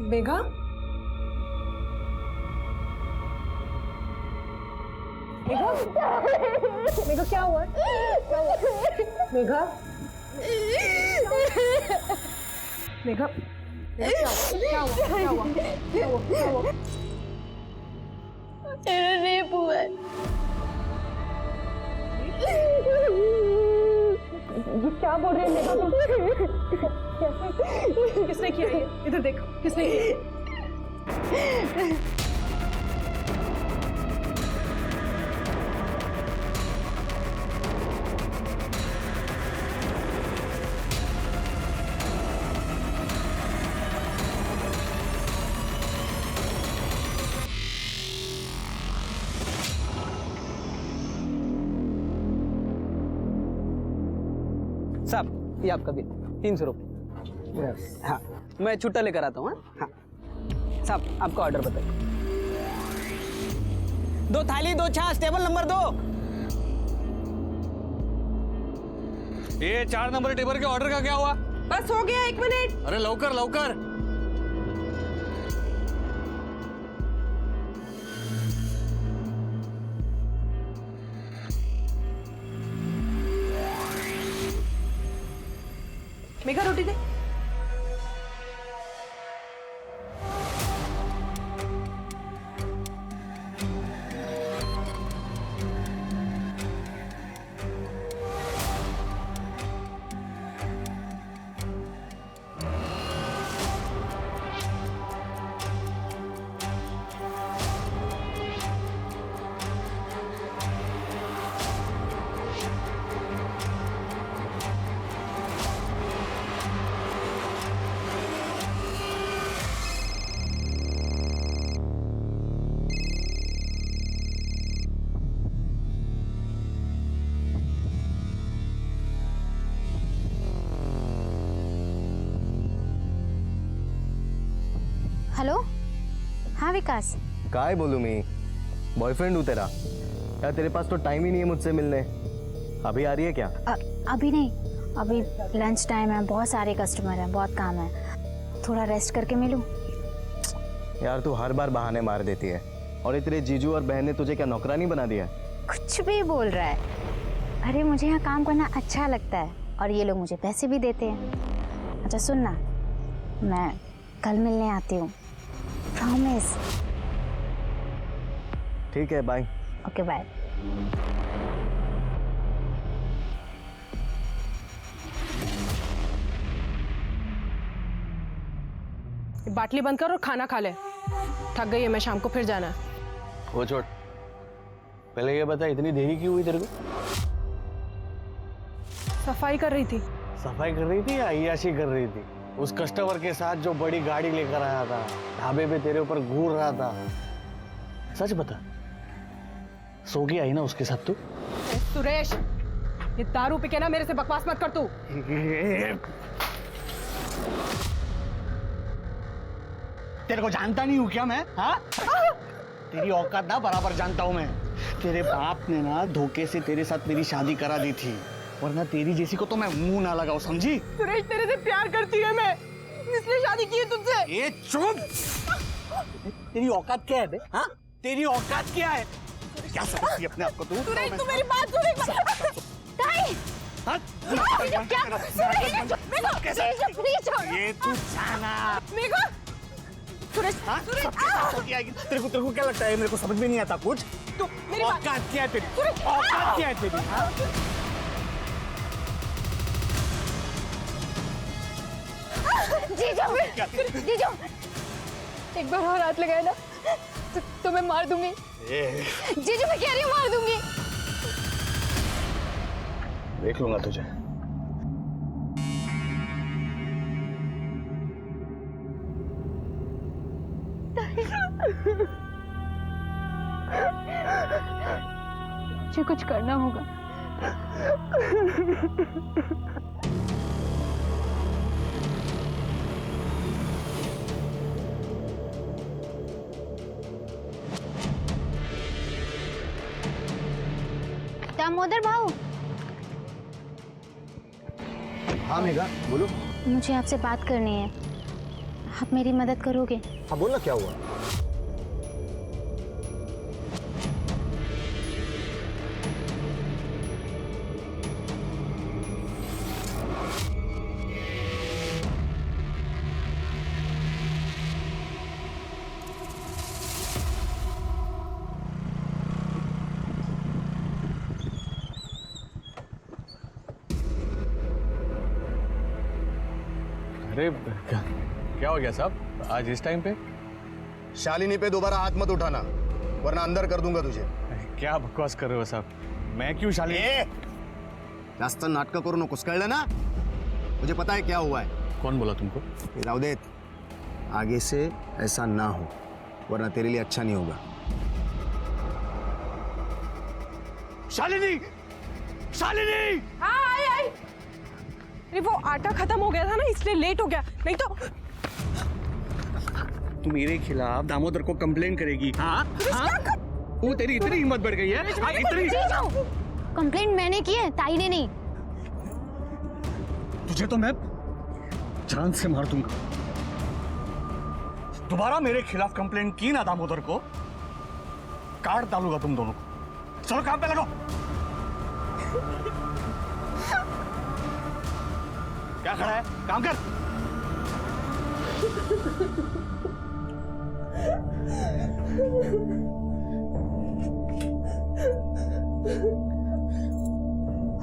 मेघा, मेघा, मेघा क्या हुआ? क्या हुआ? मेघा, मेघा, क्या हुआ? क्या हुआ? क्या हुआ? क्या हुआ? मेरा रेप हुआ है। ये क्या बोल रहे हैं मेघा तुम? कैसे? किसने किया ये? इधर देख, किसने किया? साहब ये आपका बिल 300 रुपये। हाँ मैं छुट्टा लेकर आता हूँ। हाँ साहब आपका ऑर्डर बताइए। 2 थाली 2 छाछ, टेबल नंबर 2। ये 4 नंबर टेबल के ऑर्डर का क्या हुआ? बस हो गया, 1 मिनट। अरे लवकर लवकर। मेघा रोटी दे। हेलो, हाँ विकास। काय बोलूं मैं, बॉयफ्रेंड हूँ तेरा। यार तेरे पास तो टाइम ही नहीं है मुझसे मिलने। अभी आ रही है क्या? अभी नहीं, अभी लंच टाइम है, बहुत सारे कस्टमर हैं, बहुत काम है, थोड़ा रेस्ट करके मिलूं। यार तू हर बार बहाने मार देती है। और ये तेरे जीजू और बहन ने तुझे क्या नौकरानी बना दिया है? कुछ भी बोल रहा है। अरे मुझे यहाँ काम करना अच्छा लगता है और ये लोग मुझे पैसे भी देते हैं। अच्छा सुन ना, मैं कल मिलने आती हूँ, प्रॉमिस। ठीक है बाय। Okay bye. बाटली बंद कर और खाना खा ले। थक गई है मैं, शाम को फिर जाना है। वो छोड़, पहले ये बता इतनी देरी क्यों हुई तेरे को? सफाई कर रही थी। सफाई कर रही थी या अय्याशी कर रही थी? उस कस्टमर के साथ जो बड़ी गाड़ी लेकर आया था, ढाबे पे तेरे ऊपर घूर रहा था, सच बता, सो के आई ना उसके साथ तू? सुरेश, ये दारू पी के ना मेरे से बकवास मत कर तू। तेरे को जानता नहीं हूँ क्या मैं? हाँ? तेरी औकात ना बराबर जानता हूँ मैं। तेरे बाप ने ना धोखे से तेरे साथ मेरी शादी करा दी थी, वरना तेरी जैसी को तो मैं मुंह ना लगाऊं, समझी? सुरेश तेरे से प्यार करती है मैं, इसलिए शादी की है तुझसे। ये चुप! तेरी औकात क्या है बे? हाँ? तेरी औकात क्या है? क्या समझती है अपने आप को तू? सुरेश तू मेरी बात सुन एक बार। नहीं। हाँ? क्या? सुरेश, प्लीज। ये तू जाना। मेघा। सुरेश, हाँ? सुरेश। सबके साथ होके आएगी। तेरे को क्या लगता है मेरे को समझ में नहीं आता कुछ? तू मेरी बात। औकात क्या है तेरी? सुरेश, औकात क्या है तेरी? हाँ? जीजू, जीजू, एक बार और हाथ लगाया ना तो मैं मार दूंगी। जीजू मैं कह रही हूँ मार दूंगी। देख लूंगा तुझे। मुझे कुछ करना होगा। दामोदर भाऊ, हाँ मेघा बोलो। मुझे आपसे बात करनी है। आप मेरी मदद करोगे? हाँ बोल ना, क्या हुआ? अरे क्या हो गया साहब आज इस टाइम पे? शालिनी पे दोबारा हाथ मत उठाना, वरना अंदर कर दूंगा तुझे। क्या बकवास कर रहे हो साहब? मैं क्यों शालिनी? जास्त नाटक करू नकोस, कळलं ना? मुझे पता है क्या हुआ है। कौन बोला तुमको? ये राव दे, आगे से ऐसा ना हो, वरना तेरे लिए अच्छा नहीं होगा। शालिनी, शालिनी! हाँ आई। अरे वो आटा खत्म हो गया था ना, इसलिए लेट हो गया, नहीं तो। तू मेरे खिलाफ दामोदर को कंप्लेन करेगी? हाँ? वो तेरी इतनी हिम्मत बढ़ गई है? हाँ, इतनी। कंप्लेंट मैंने की है, ताई ने नहीं। तुझे तो मैं जान से मार दूंगा। दोबारा मेरे खिलाफ कंप्लेंट की ना दामोदर को, काट डालूंगा तुम दोनों को। चलो काम पे लगो। क्या खड़ा है? काम कर।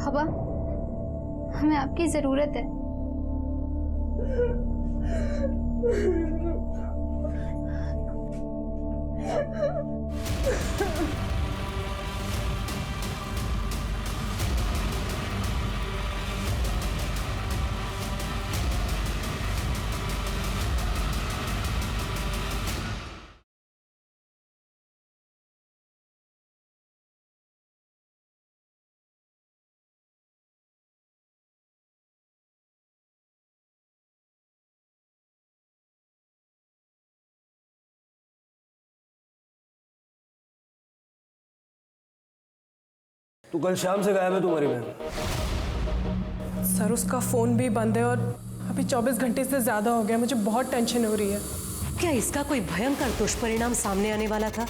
हवा, हमें आपकी जरूरत है। तू कल शाम से गायब है तुम्हारी बहन। सर उसका फोन भी बंद है और अभी 24 घंटे से ज्यादा हो गया, मुझे बहुत टेंशन हो रही है। क्या इसका कोई भयंकर दुष्परिणाम सामने आने वाला था?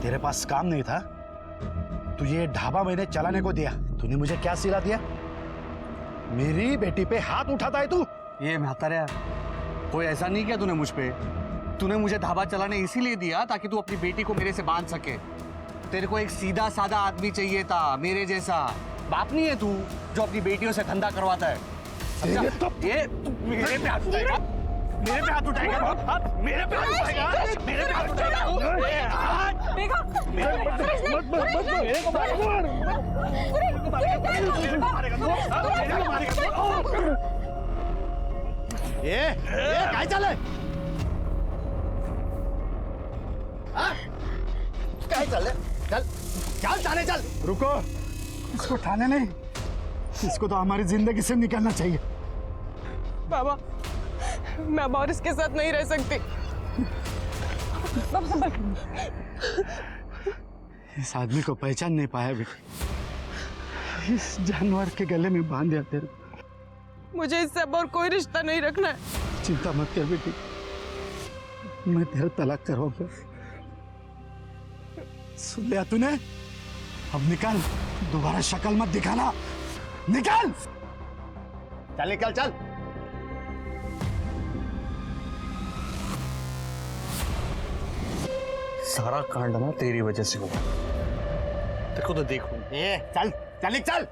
तेरे पास काम नहीं था? तू ये ढाबा मैंने चलाने को दिया, तूने मुझे क्या सिला दिया? मेरी बेटी पे हाथ उठाता है तू? ये म्हातारा, कोई ऐसा नहीं किया तूने मुझ पे। तूने मुझे ढाबा चलाने इसीलिए दिया ताकि तू अपनी बेटी को मेरे से बांध सके। तेरे को एक सीधा साधा आदमी चाहिए था, मेरे जैसा। बाप नहीं है तू जो अपनी बेटियों से धंधा करवाता है। समझा? ये मेरे पे हाथ उठाएगा, मेरे पे हाथ उठाएगा, मेरे पे हाथ उठाएगा, मेरे पे हाथ उठाएगा। देखो, मेरे को मारेगा, मेरे को मारेगा। ये काय चाललंय? काय चाललंय? चल चल थाने चल। रुको, इसको थाने नहीं, इसको तो हमारी जिंदगी से निकालना चाहिए। बाबा, मैं अब और इसके साथ नहीं रह सकती। बाबा संभल। इस आदमी को पहचान नहीं पाया बेटी, इस जानवर के गले में बांध दिया तेरे। मुझे इससे अब और कोई रिश्ता नहीं रखना है। चिंता मत कर बेटी, मैं तेरा तलाक करवाऊंगा। सुन लिया तूने? अब निकल, दोबारा शक्ल मत दिखाना, निकल। चल निकल चल। सारा कांड ना तेरी वजह से हुआ। देखो तो देखो। चल चल चल।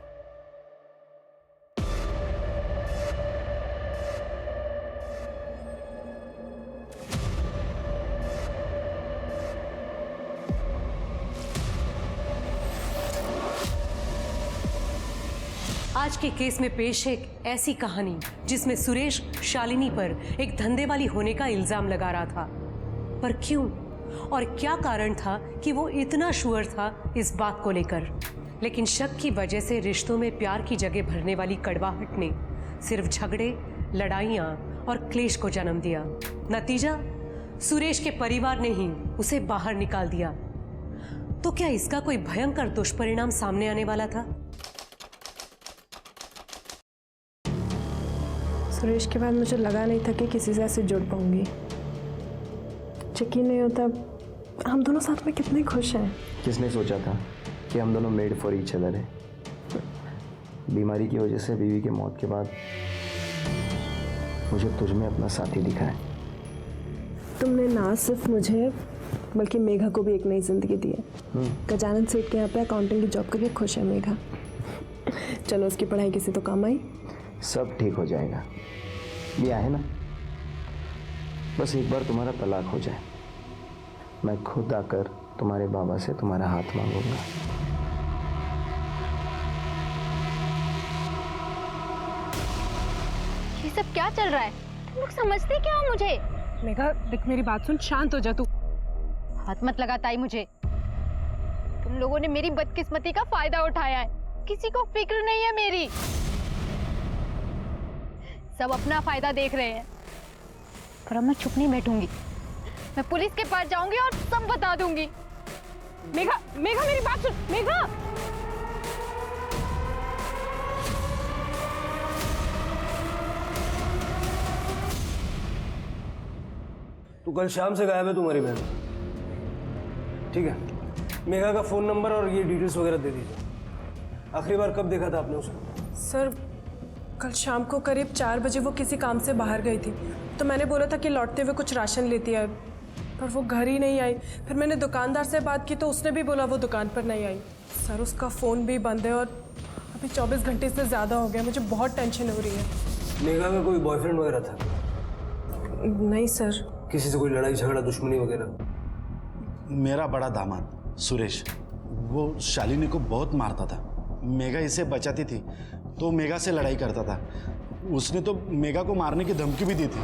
आज के केस में पेश है एक ऐसी कहानी जिसमें सुरेश शालिनी पर एक धंधे वाली होने का इल्जाम लगा रहा था। पर क्यों और क्या कारण था कि वो इतना श्योर था इस बात को लेकर? लेकिन शक की वजह से रिश्तों में प्यार की जगह भरने वाली कड़वाहट ने सिर्फ झगड़े, लड़ाइयाँ और क्लेश को जन्म दिया। नतीजा, सुरेश के परिवार ने ही उसे बाहर निकाल दिया। तो क्या इसका कोई भयंकर दुष्परिणाम सामने आने वाला था? सुरेश के बाद मुझे लगा नहीं था कि किसी से ऐसे जुड़ पाऊंगी। यकीन नहीं होता हम दोनों साथ में कितने खुश हैं। किसने सोचा था कि हम दोनों मेड फॉर ईच अदर हैं? बीमारी की वजह से बीवी की मौत के बाद मुझे तुझ में अपना साथी दिखा है। तुमने ना सिर्फ मुझे बल्कि मेघा को भी एक नई जिंदगी दी है। गजानन सेठ के यहाँ पे अकाउंटिंग की जॉब करके खुश है मेघा। चलो उसकी पढ़ाई किसी तो काम आई। सब ठीक हो जाएगा। ये है ना, बस एक बार तुम्हारा तलाक हो जाए, मैं खुद आकर तुम्हारे बाबा से तुम्हारा हाथ मांगूंगा। ये सब क्या चल रहा है? तुम लोग समझते क्या हो मुझे? मेघा देख, मेरी बात सुन, शांत हो जा तू। हाथ मत लगा ताई मुझे। तुम लोगों ने मेरी बदकिस्मती का फायदा उठाया है। किसी को फिक्र नहीं है मेरी। सब अपना फायदा देख रहे हैं। पर अब मैं चुप नहीं बैठूंगी। मैं पुलिस के पास जाऊंगी और सब बता दूंगी। मेघा, मेघा मेरी बात सुन। मेघा, तो कल शाम से गायब है तुम्हारी बहन। ठीक है, मेघा का फ़ोन नंबर और ये डिटेल्स वगैरह दे दीजिए। आखिरी बार कब देखा था आपने उसको? सर कल शाम को करीब 4 बजे वो किसी काम से बाहर गई थी, तो मैंने बोला था कि लौटते हुए कुछ राशन लेती है, पर वो घर ही नहीं आई। फिर मैंने दुकानदार से बात की तो उसने भी बोला वो दुकान पर नहीं आई। सर उसका फ़ोन भी बंद है और अभी 24 घंटे से ज़्यादा हो गया। मुझे बहुत टेंशन हो रही है। मेघा का कोई बॉयफ्रेंड वगैरह था? नहीं सर। किसी से कोई लड़ाई झगड़ा, दुश्मनी वगैरह? मेरा बड़ा दामाद सुरेश, वो शालिनी को बहुत मारता था। मेघा इसे बचाती थी तो मेघा से लड़ाई करता था। उसने तो मेघा को मारने की धमकी भी दी थी।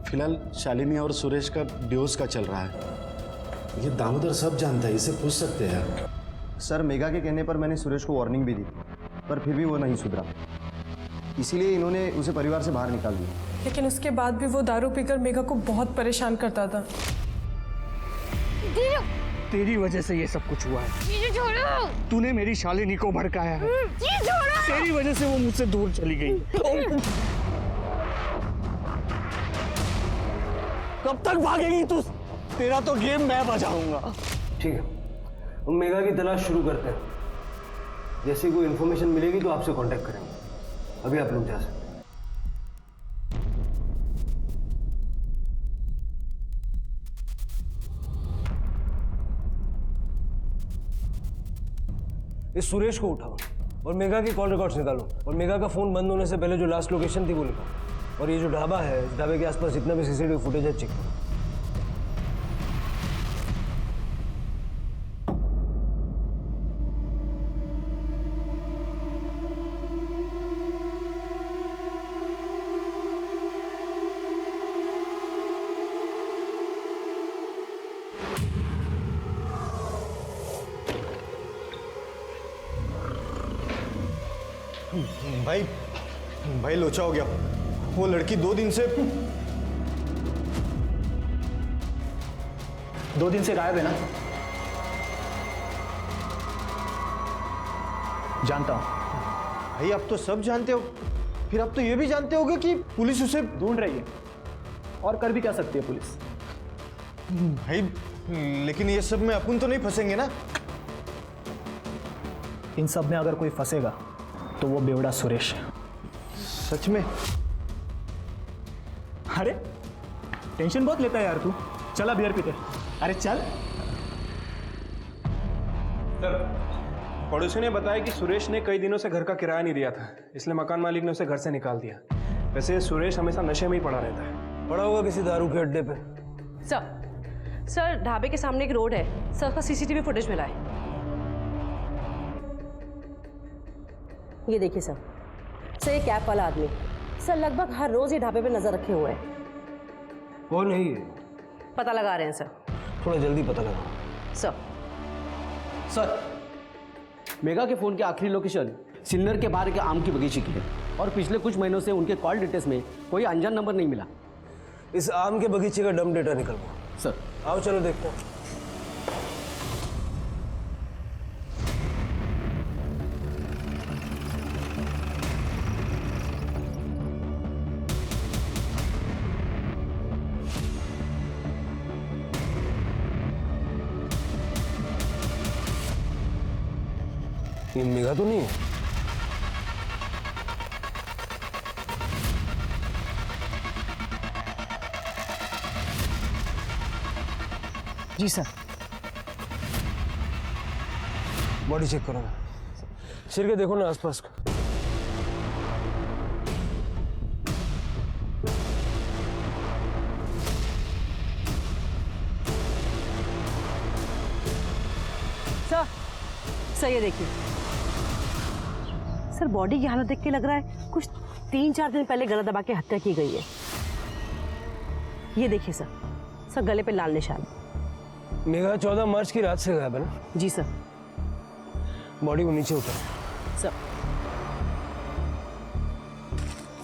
फिलहाल शालिनी और सुरेश का डिवोर्स का चल रहा है। ये दामोदर सब जानता है, इसे पूछ सकते हैं। सर मेघा के कहने पर मैंने सुरेश को वार्निंग भी दी, पर फिर भी वो नहीं सुधरा, इसीलिए इन्होंने उसे परिवार से बाहर निकाल दिया। लेकिन उसके बाद भी वो दारू पीकर मेघा को बहुत परेशान करता था। तेरी वजह से ये सब कुछ हुआ है। छोड़ो। तूने मेरी शालिनी को भड़काया है। छोड़ो। तेरी वजह से वो मुझसे दूर चली गई। कब तक भागेगी तू? तेरा तो गेम मैं बजाऊंगा। ठीक है, हम मेघा की तलाश शुरू करते हैं। जैसे कोई इन्फॉर्मेशन मिलेगी तो आपसे कांटेक्ट करेंगे। अभी आप लोग जा सकते हैं। इस सुरेश को उठाओ और मेघा की कॉल रिकॉर्ड्स निकालो और मेघा का फोन बंद होने से पहले जो लास्ट लोकेशन थी वो निकालो। और ये जो ढाबा है, इस ढाबे के आसपास जितना भी सीसीटीवी फुटेज है चेक करो। भाई लोचा हो गया। वो लड़की 2 दिन से गायब है ना? जानता हूं भाई, आप तो सब जानते हो। फिर आप तो ये भी जानते होगे कि पुलिस उसे ढूंढ रही है, और कर भी क्या सकती है पुलिस भाई। लेकिन ये सब में अपन तो नहीं फंसेंगे ना? इन सब में अगर कोई फंसेगा तो वो बेवड़ा सुरेश है। सच में? अरे टेंशन बहुत लेता है यार तू। चला बियर पीते। अरे चल। सर, पड़ोसी ने बताया कि सुरेश ने कई दिनों से घर का किराया नहीं दिया था, इसलिए मकान मालिक ने उसे घर से निकाल दिया। वैसे सुरेश हमेशा नशे में ही पड़ा रहता है। पड़ा होगा किसी दारू के अड्डे पे। सर ढाबे के सामने एक रोड है, सर का सीसीटीवी फुटेज मिला है। ये देखिए सर, ये कैप वाला आदमी सर लगभग हर रोज ये ढाबे पे नजर रखे हुए है। कौन है ये? पता लगा रहे हैं सर। थोड़ा जल्दी पता लगाओ सर। सर, मेगा के फ़ोन की आखिरी लोकेशन सिल्लर के बाहर के आम की बगीचे की है और पिछले कुछ महीनों से उनके कॉल डिटेल्स में कोई अनजान नंबर नहीं मिला। इस आम के बगीचे का डम डेटा निकल गया सर। आओ चलो देखते हैं। ये मेगा तो नहीं है। जी सर। बॉडी चेक करो, सिर के देखो ना आसपास का। सर ये देखिए सर, बॉडी की हालत देख के लग रहा है कुछ 3-4 दिन पहले गला दबा के हत्या की गई है। ये देखिए सर, गले पे लाल निशान। मेगा 14 मार्च की रात से गायब है ना? जी सर। बॉडी को नीचे उतर। सर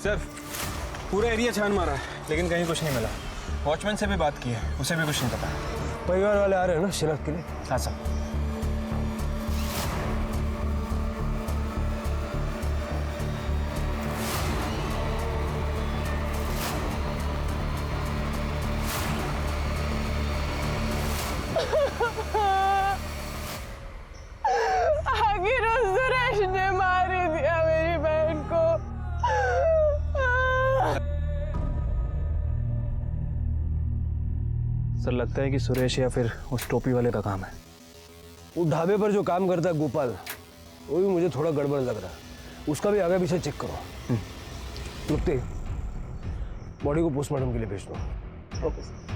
सर, पूरा एरिया छान मारा है लेकिन कहीं कुछ नहीं मिला। वॉचमैन से भी बात की है, उसे भी कुछ नहीं पता। परिवार वाले आ रहे हैं ना शिनाख्त के लिए? हाँ सर। आखिर उस सुरेश ने मार ही दिया मेरी बहन को। सर, लगता है कि सुरेश या फिर उस टोपी वाले का काम है। वो ढाबे पर जो काम करता है गोपाल, वो भी मुझे थोड़ा गड़बड़ लग रहा है। उसका भी आगे पीछे चेक करो। मुक्ति, बॉडी को पोस्टमार्टम के लिए भेज दो। Okay sir.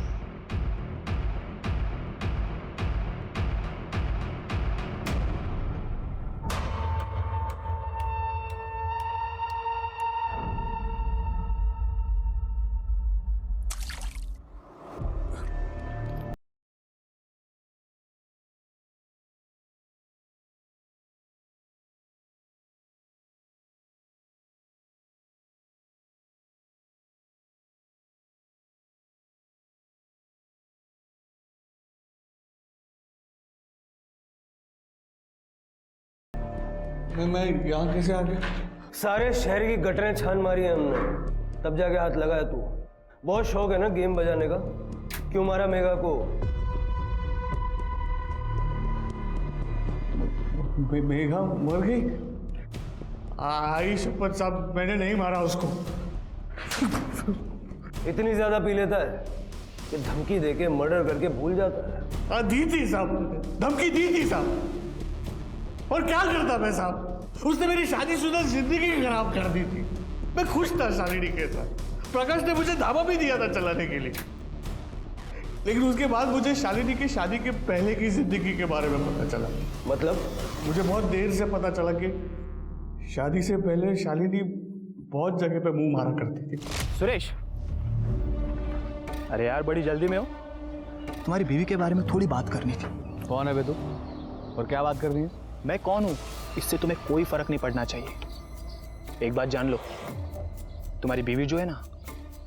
मैं यहाँ कैसे आ गया? सारे शहर की गटरें छान मारी है हमने, तब जाके हाथ लगाया तू। बहुत शौक है ना गेम बजाने का? क्यों मारा मेगा को? मेघा मर गई? आई शपथ साहब, मैंने नहीं मारा उसको। इतनी ज्यादा पी लेता है कि धमकी देके मर्डर करके भूल जाता है। दी थी साहब, धमकी दी थी साहब। और क्या करता मैं साहब? उसने मेरी शादीशुदा जिंदगी खराब कर दी थी। मैं खुश था शालिनी के साथ। प्रकाश ने मुझे ढाबा भी दिया था चलाने के लिए, लेकिन उसके बाद मुझे शालिनी की शादी के पहले की जिंदगी के बारे में पता चला। मतलब? मुझे बहुत देर से पता चला कि शादी से पहले शालिनी बहुत जगह पे मुंह मारा करती थी। सुरेश, अरे यार बड़ी जल्दी में हो। तुम्हारी बीवी के बारे में थोड़ी बात करनी थी। कौन है बे तू? और क्या बात करनी है? मैं कौन हूँ इससे तुम्हें कोई फर्क नहीं पड़ना चाहिए। एक बात जान लो, तुम्हारी बीवी जो है ना,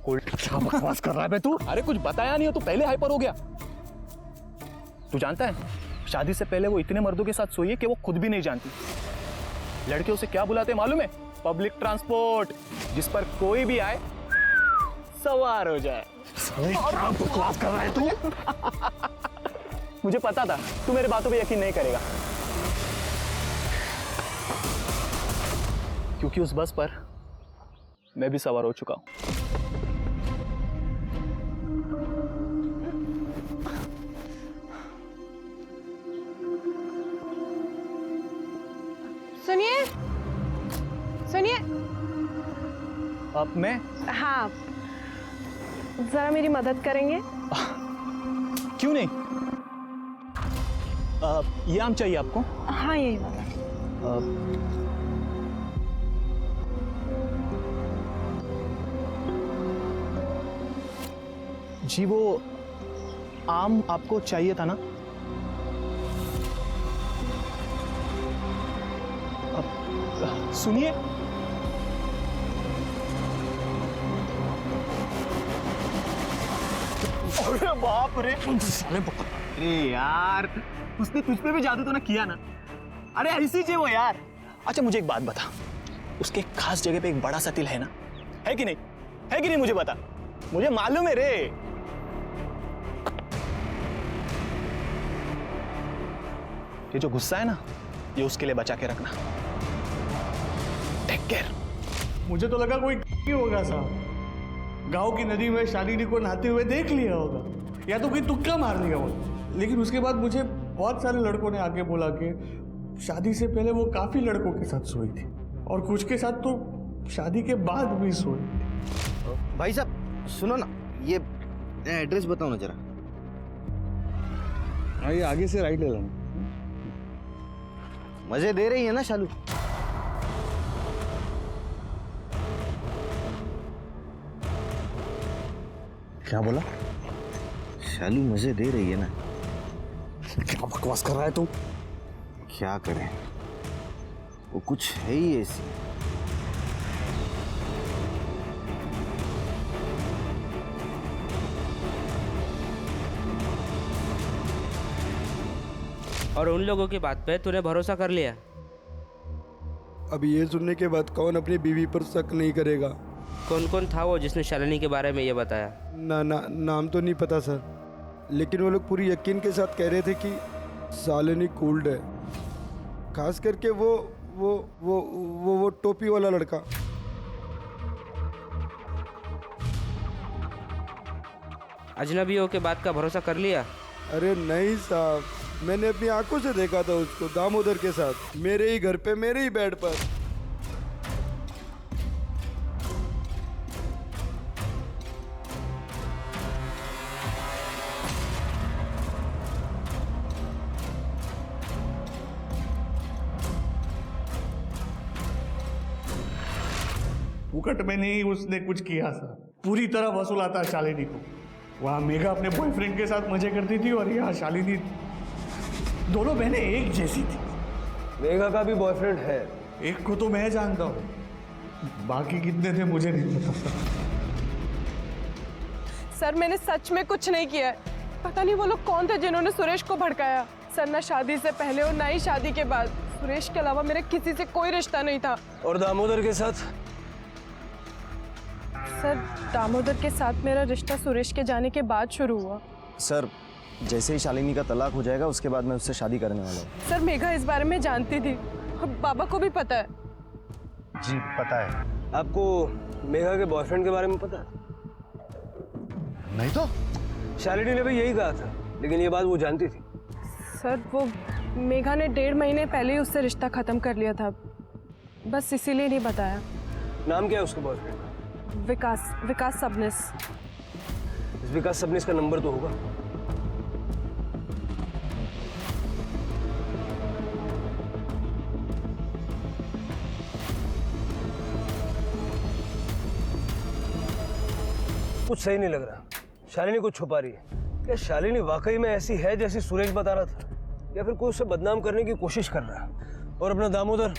क्या बकवास कर रहा है बे तू? अरे कुछ बताया नहीं हो तो पहले हाइपर हो गया। तू जानता है शादी से पहले वो इतने मर्दों के साथ सोई है कि वो खुद भी नहीं जानती। लड़के उसे क्या बुलाते हैं मालूम है? पब्लिक ट्रांसपोर्ट, जिस पर कोई भी आए सवार हो जाए। क्या बकवास कर रहा है तू? मुझे पता था तू मेरे बातों पे यकीन नहीं करेगा, क्योंकि उस बस पर मैं भी सवार हो चुका हूं। सुनिए सुनिए। अब मैं? हाँ, जरा मेरी मदद करेंगे? क्यों नहीं? ये आम चाहिए आपको? हाँ, यही वाला। जी वो आम आपको चाहिए था ना? सुनिए, अरे बाप रे, अरे यार उसने तुझ पे भी जादू तो ना किया ना? अरे ऐसी चाहिए वो यार। अच्छा मुझे एक बात बता, उसके खास जगह पे एक बड़ा सा तिल है ना? है कि नहीं? है कि नहीं मुझे बता, मुझे मालूम है रे। ये जो गुस्सा है ना, ये उसके लिए बचा के रखना। Take care. मुझे तो लगा कोई होगा साहब, गांव की नदी में शालिनी को नहाते हुए देख लिया होगा, या तो कोई तुक्का मार लिया होगा। लेकिन उसके बाद मुझे बहुत सारे लड़कों ने आके बोला कि शादी से पहले वो काफी लड़कों के साथ सोई थी, और कुछ के साथ तो शादी के बाद भी सोई थी। भाई साहब सुनो ना, ये एड्रेस बताओ ना जरा। ये आगे से राइट ले लेना। मजे दे रही है ना शालू? क्या बोला? शालू मजे दे रही है ना? क्या बकवास कर रहा है तू? क्या करें, वो कुछ है ही ऐसी। और उन लोगों की बात पे तूने भरोसा कर लिया? अब ये सुनने के बाद कौन अपनी बीवी पर शक नहीं करेगा? कौन कौन था वो जिसने शालिनी के बारे में ये बताया? नाम तो नहीं पता सर, लेकिन वो लोग पूरी यकीन के साथ कह रहे थे कि शालिनी कूल्ड है, खास करके वो टोपी वाला लड़का। अजनबियों के बात का भरोसा कर लिया? अरे नहीं साहब, मैंने अपनी आंखों से देखा था उसको दामोदर के साथ, मेरे ही घर पे, मेरे ही बेड पर। फुकट में नहीं उसने कुछ किया था, पूरी तरह वसूला था शालिनी को। वहां मेघा अपने बॉयफ्रेंड के साथ मजे करती थी और यहाँ शालिनी, दोनों बहनें एक जैसी थी। मेघा का भी बॉयफ्रेंड है? एक को तो मैं जानता हूँ, बाकी कितने थे मुझे नहीं पता। सर मैंने सच में कुछ नहीं किया है। पता नहीं वो लोग कौन थे जिन्होंने सुरेश को भड़काया। सर ना शादी से पहले और ना ही शादी के बाद सुरेश के अलावा मेरे किसी से कोई रिश्ता नहीं था। और दामोदर के साथ? सर दामोदर के साथ मेरा रिश्ता सुरेश के जाने के बाद शुरू हुआ। सर जैसे ही शालिनी का तलाक हो जाएगा उसके बाद मैं उससे शादी करने वाला हूँ। सर मेघा इस बारे में जानती थी, बाबा को भी पता है। जी पता है। आपको मेघा के बॉयफ्रेंड के बारे में पता है? नहीं तो शालिनी ने भी यही कहा था, लेकिन ये बात वो जानती थी। सर वो मेघा ने 1.5 महीने पहले ही उससे रिश्ता खत्म कर लिया था, बस इसीलिए नहीं बताया। नाम क्या है उसके बॉयफ्रेंड का? विकास सबनिस। इस विकास सबनिस का नंबर तो होगा। कुछ सही नहीं लग रहा, शालिनी कुछ छुपा रही है। क्या शालिनी वाकई में ऐसी है जैसी सुरेश बता रहा था, या फिर कोई उसे बदनाम करने की कोशिश कर रहा है? और अपना दामोदर,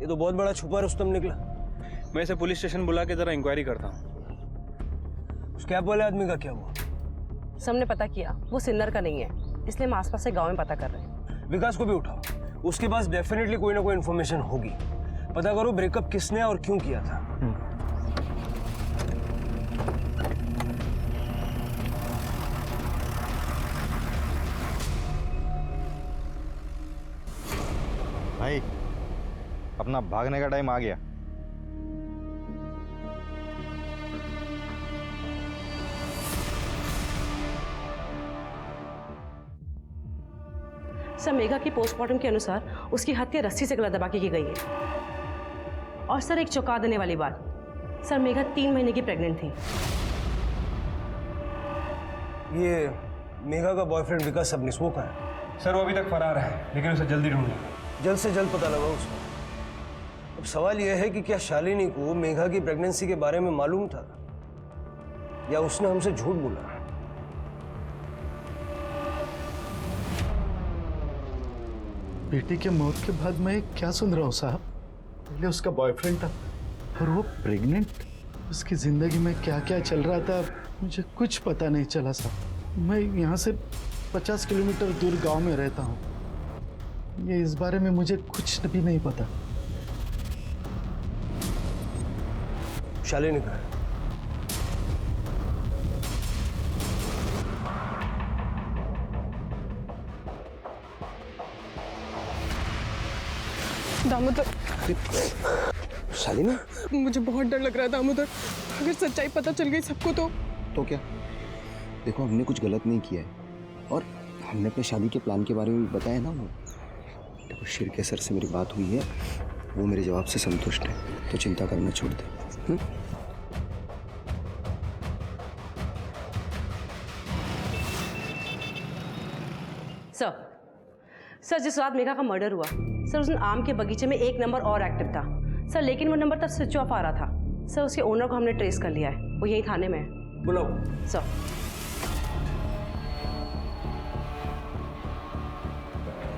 ये तो बहुत बड़ा छुपा रुस्तम निकला। मैं इसे पुलिस स्टेशन बुला के जरा इंक्वायरी करता हूँ। उस कैब वाले आदमी का क्या हुआ? सबने पता किया वो सिन्नर का नहीं है, इसलिए हम आसपास से गांव में पता कर रहे हैं। विकास को भी उठाओ, उसके पास डेफिनेटली कोई ना कोई इन्फॉर्मेशन होगी। पता करो ब्रेकअप किसने और क्यों किया था। भाई अपना भागने का टाइम आ गया। सर मेघा की पोस्टमार्टम के अनुसार उसकी हत्या रस्सी से गला दबा के की गई है। और सर एक चौंका देने वाली बात, सर मेघा 3 महीने की प्रेग्नेंट थी। ये मेघा का बॉयफ्रेंड विकास सबनिस वो कहाँ है? सर वो अभी तक फरार है, लेकिन उसे जल्दी ढूंढना। जल्द से जल्द पता लगाओ उसको। अब सवाल यह है कि क्या शालिनी को मेघा की प्रेगनेंसी के बारे में मालूम था, या उसने हमसे झूठ बोला? बेटी के मौत के बाद मैं क्या सुन रहा हूँ साहब? पहले उसका बॉयफ्रेंड था और वो प्रेग्नेंट। उसकी जिंदगी में क्या क्या चल रहा था मुझे कुछ पता नहीं चला साहब। मैं यहाँ से 50 किलोमीटर दूर गांव में रहता हूँ। ये इस बारे में मुझे कुछ भी नहीं पता। शालिनी का दामोदर, शालिनी, मुझे बहुत डर लग रहा है दामोदर। अगर सच्चाई पता चल गई सबको तो क्या? देखो, हमने कुछ गलत नहीं किया है और हमने अपने शादी के प्लान के बारे में भी बताया ना। वो देखो, शिरके सर से मेरी बात हुई है, वो मेरे जवाब से संतुष्ट है, तो चिंता करना छोड़ दे। सर, जिस रात मेघा का मर्डर हुआ सर, उस दिन आम के बगीचे में एक नंबर और एक्टिव था सर, लेकिन वो नंबर तब स्विच ऑफ आ रहा था सर। उसके ओनर को हमने ट्रेस कर लिया है, वो यही थाने में है। बुलाओ। सर,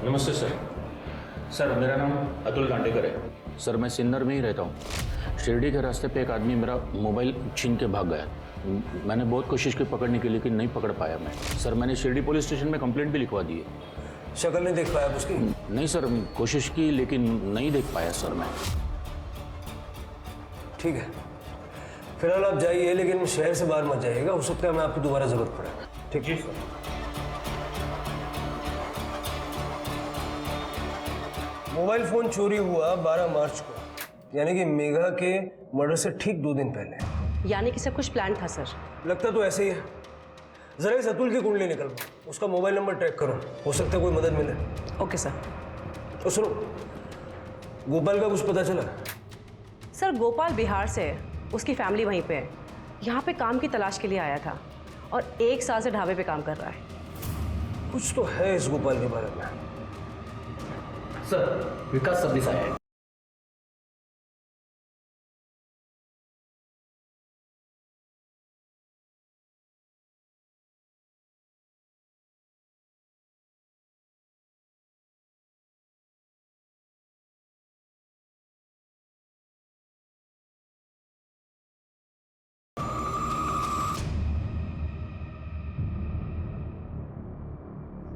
नमस्ते सर। सर, मेरा नाम अतुल कांडेकर है। सर, मैं सिन्नर में ही रहता हूँ। शिरडी के रास्ते पे एक आदमी मेरा मोबाइल छीन के भाग गया। मैंने बहुत कोशिश की पकड़ने की, लेकिन नहीं पकड़ पाया मैं। सर, मैंने शिरडी पुलिस स्टेशन में कंप्लेंट भी लिखवा दी है। शक्ल नहीं देख पाया उसकी? नहीं सर, कोशिश की लेकिन नहीं देख पाया सर मैं। ठीक है, फिलहाल आप जाइए, लेकिन शहर से बाहर मत जाइएगा। हो सकता है मैं आपको दोबारा जरूरत पड़े। ठीक है सर। मोबाइल फोन चोरी हुआ 12 मार्च को, यानी कि मेघा के मर्डर से ठीक 2 दिन पहले। यानी कि सब कुछ प्लान था सर। लगता तो ऐसे ही है। जरा इस अतुल की कुंडली निकलवाओ, उसका मोबाइल नंबर ट्रैक करो, हो सकता है कोई मदद मिले। Okay sir. तो सुनो, गोपाल का कुछ पता चला? सर, गोपाल बिहार से है, उसकी फैमिली वहीं पे है। यहाँ पे काम की तलाश के लिए आया था और 1 साल से ढाबे पे काम कर रहा है। कुछ तो है इस गोपाल के बारे में। सर, विकास सर्विस आया है।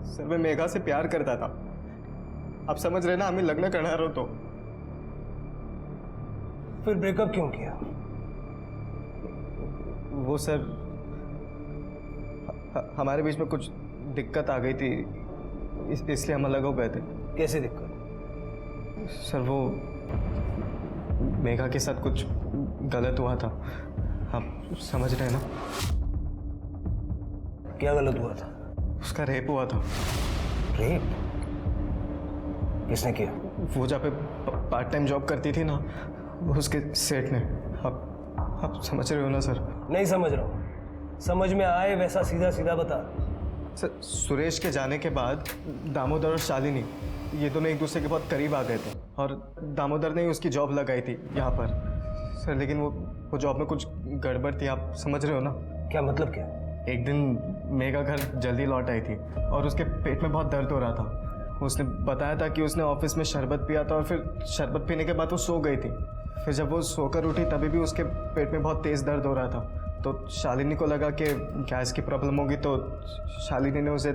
सर, मैं मेघा से प्यार करता था। आप समझ रहे ना, हमें लग्न करना रहो तो। फिर ब्रेकअप क्यों किया? वो सर, हमारे बीच में कुछ दिक्कत आ गई थी, इसलिए हम अलग हो गए थे। कैसे दिक्कत? सर, वो मेघा के साथ कुछ गलत हुआ था। आप समझ रहे हैं ना? क्या गलत हुआ था? उसका रेप हुआ था। रेप? किसने किया? वो जहाँ पे पार्ट टाइम जॉब करती थी ना, उसके सेठ ने। आप समझ रहे हो ना सर? नहीं समझ रहा हूँ। समझ में आए वैसा सीधा सीधा बता। सर, सुरेश के जाने के बाद दामोदर और शालिनी ये दोनों एक दूसरे के बहुत करीब आ गए थे और दामोदर ने ही उसकी जॉब लगाई थी यहाँ पर सर। लेकिन वो जॉब में कुछ गड़बड़ थी, आप समझ रहे हो ना? क्या मतलब? क्या? एक दिन मेघा घर जल्दी लौट आई थी और उसके पेट में बहुत दर्द हो रहा था। उसने बताया था कि उसने ऑफिस में शरबत पिया था और फिर शरबत पीने के बाद वो सो गई थी। फिर जब वो सोकर उठी तभी भी उसके पेट में बहुत तेज़ दर्द हो रहा था। तो शालिनी को लगा कि गैस की प्रॉब्लम होगी, तो शालिनी ने उसे